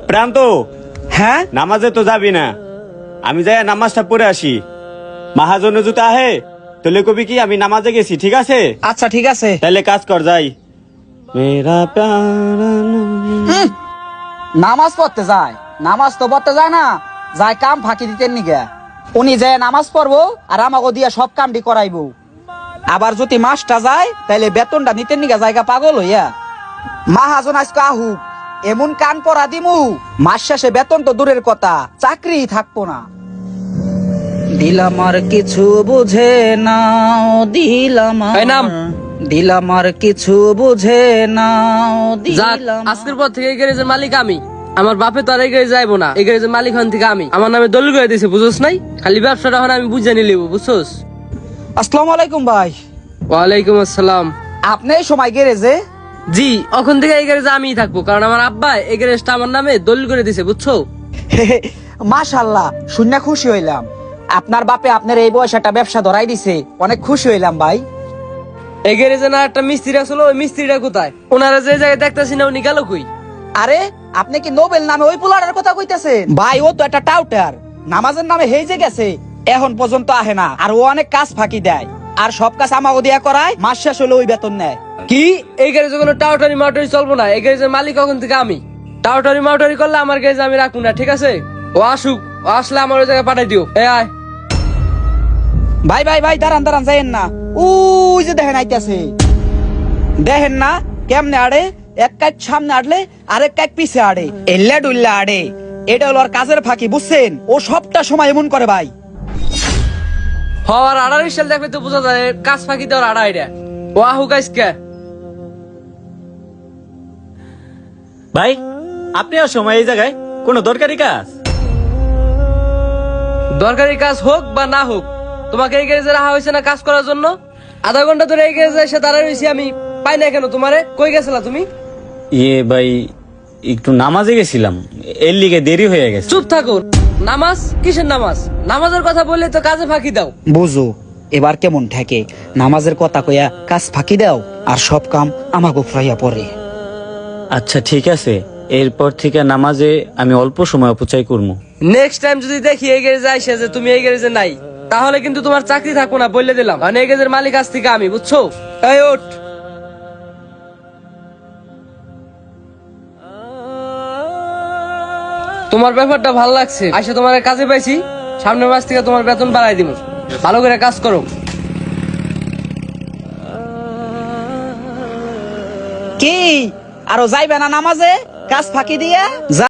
প্রান্ত, হ্যাঁ নামাজে তো যাবি না, আমি যাই নামাজটা পড়ে আসি। মাহাজন জুতা আহে তোলে কবি কি আমি নামাজে গেছি, ঠিক আছে? আচ্ছা ঠিক আছে। তাহলে কাজ কর, যাই। মেরা প্যারা নামাজ পড়তে যায়, নামাজ তো পড়তে যায় না, যায় কাম ফাঁকি দিতেন নিগে। উনি যায় নামাজ পড়বো আর আমাকে দিয়া সব কামটি করাইবো। আবার যদি মাসটা যায় তাহলে বেতনটা নিতেন নিগে জায়গা পাগল হইয়া। মাহাজন আজকে আহুক, এমন কান পড়া দিমু মাস শেষে বেতন তো দূরের কথা, চাকরি থাকবো না। দিলাম আর কিছু বুঝে না, দিলাম এই নাম। দিলাম আর কিছু বুঝে না, যাক, আজকের পর থেকে এই গ্যারেজের মালিক আমি। আমার বাপে তো আর এই গ্যারেজ যাইবো না, এই গ্যারেজের মালিক হন থেকে আমি। আমার নামে দলিল করে দিয়েছে, বুঝোস নাই? খালি ব্যবসাটা হন আমি বুঝে নিলিব, বুঝছোস? আসসালামু আলাইকুম ভাই। ওয়ালাইকুম আসসালাম। আপনি এই সময় গ্যারেজে? জি, এখন থেকে এই গ্যারেজে আমিই থাকবো, কারণ আমার আব্বা এই গ্যারেজটা আমার নামে দলিল করে দিয়েছে, বুঝছো? মাশাআল্লাহ, শুনে খুশি হইলাম। আপনার বাপে আপনার এই বয়সে একটা ব্যবসা ধরাই দিছে, অনেক খুশি হইলাম ভাই। এই গ্যারেজে না একটা মিস্ত্রি আসলো, ওই মিস্ত্রিটা কোথায়? ওনারা যে জায়গায় দেখতেছি না, উনি গেল কই? আরে আপনি কি নোবেল নামে ওই পোলারের কথা কইতেছেন? ভাই ও তো একটা টাউটার, নামাজের নামে হেজে গেছে, এখন পর্যন্ত আহে না। আর ও অনেক কাজ ফাঁকি দেয়, আর সব কাজ আমাকে দিয়া করায়, মাস শেষ হলে ওই বেতন নেয়। কি? এই গ্যারেজে কোনো টাউটারি মাউটারি চলবো না, এই গ্যারেজের মালিক এখন থেকে আমি। টাউটারি মাউটারি করলে আমার গ্যারেজে আমি রাখবো না, ঠিক আছে? ও আসুক, ও আসলে আমার ওই জায়গায় পাঠাই দিও। এ আয়। ভাই ভাই ভাই, দাঁড়ান দাঁড়ান, যাইয়েন না। ওই যে দেখেন আইতাছে, দেখেন না কেমনে আড়ে, এক কাজ সামনে আড়লে আরেক কাজ পিছে আড়ে, এল্লা ডুল্লা আড়ে। এটা হলো ওর কাজের ফাঁকি, বুঝছেন? ও সবটা সময় এমন করে ভাই। হওয়ার আড়ার স্টাইল দেখলে তো বোঝা যায় কাজ ফাঁকি দেওয়ার আড়াইটা। ও আহু গাইস কে? ভাই, আপনি আর সময় এই জায়গায় কোনো দরকারি কাজ? দরকারি কাজ হোক বা না হোক, তোমাকে এই গ্যারেজে রাখা হয়েছে না কাজ করার জন্য? আধা ঘন্টা ধরে এই গ্যারেজে এসে দাঁড়ায় রয়েছি আমি, পাই না কেন তোমারে? কই গেছিলা তুমি? ইয়ে ভাই, একটু নামাজে গেছিলাম, এর লিগে দেরি হয়ে গেছে। চুপ থাকো। নামাজ? কিসের নামাজ? নামাজের কথা বললে তো কাজে ফাঁকি দাও। বুঝো এবার কেমন ঠেকে, নামাজের কথা কইয়া কাজ ফাঁকি দাও, আর সব কাম আমাকে ফ্রাইয়া পড়ে। আচ্ছা ঠিক আছে, এরপর থেকে নামাজে আমি অল্প সময় অপচয় করবো। নেক্সট টাইম যদি দেখি এই গ্যারেজে আইসে যে তুমি এই গ্যারেজে নাই, তাহলে কিন্তু তোমার চাকরি থাকবো না, বলে দিলাম। মানে এই গ্যারেজের মালিক আজ থেকে আমি, বুঝছো? এই ওঠ। তোমার ব্যাপারটা ভালো লাগছে, আইসা তোমার কাজে পাইছি। সামনের মাস থেকে তোমার বেতন বাড়াই দিব, ভালো করে কাজ করো। কি আরো যাইবে না নামাজে কাজ ফাঁকি দিয়া?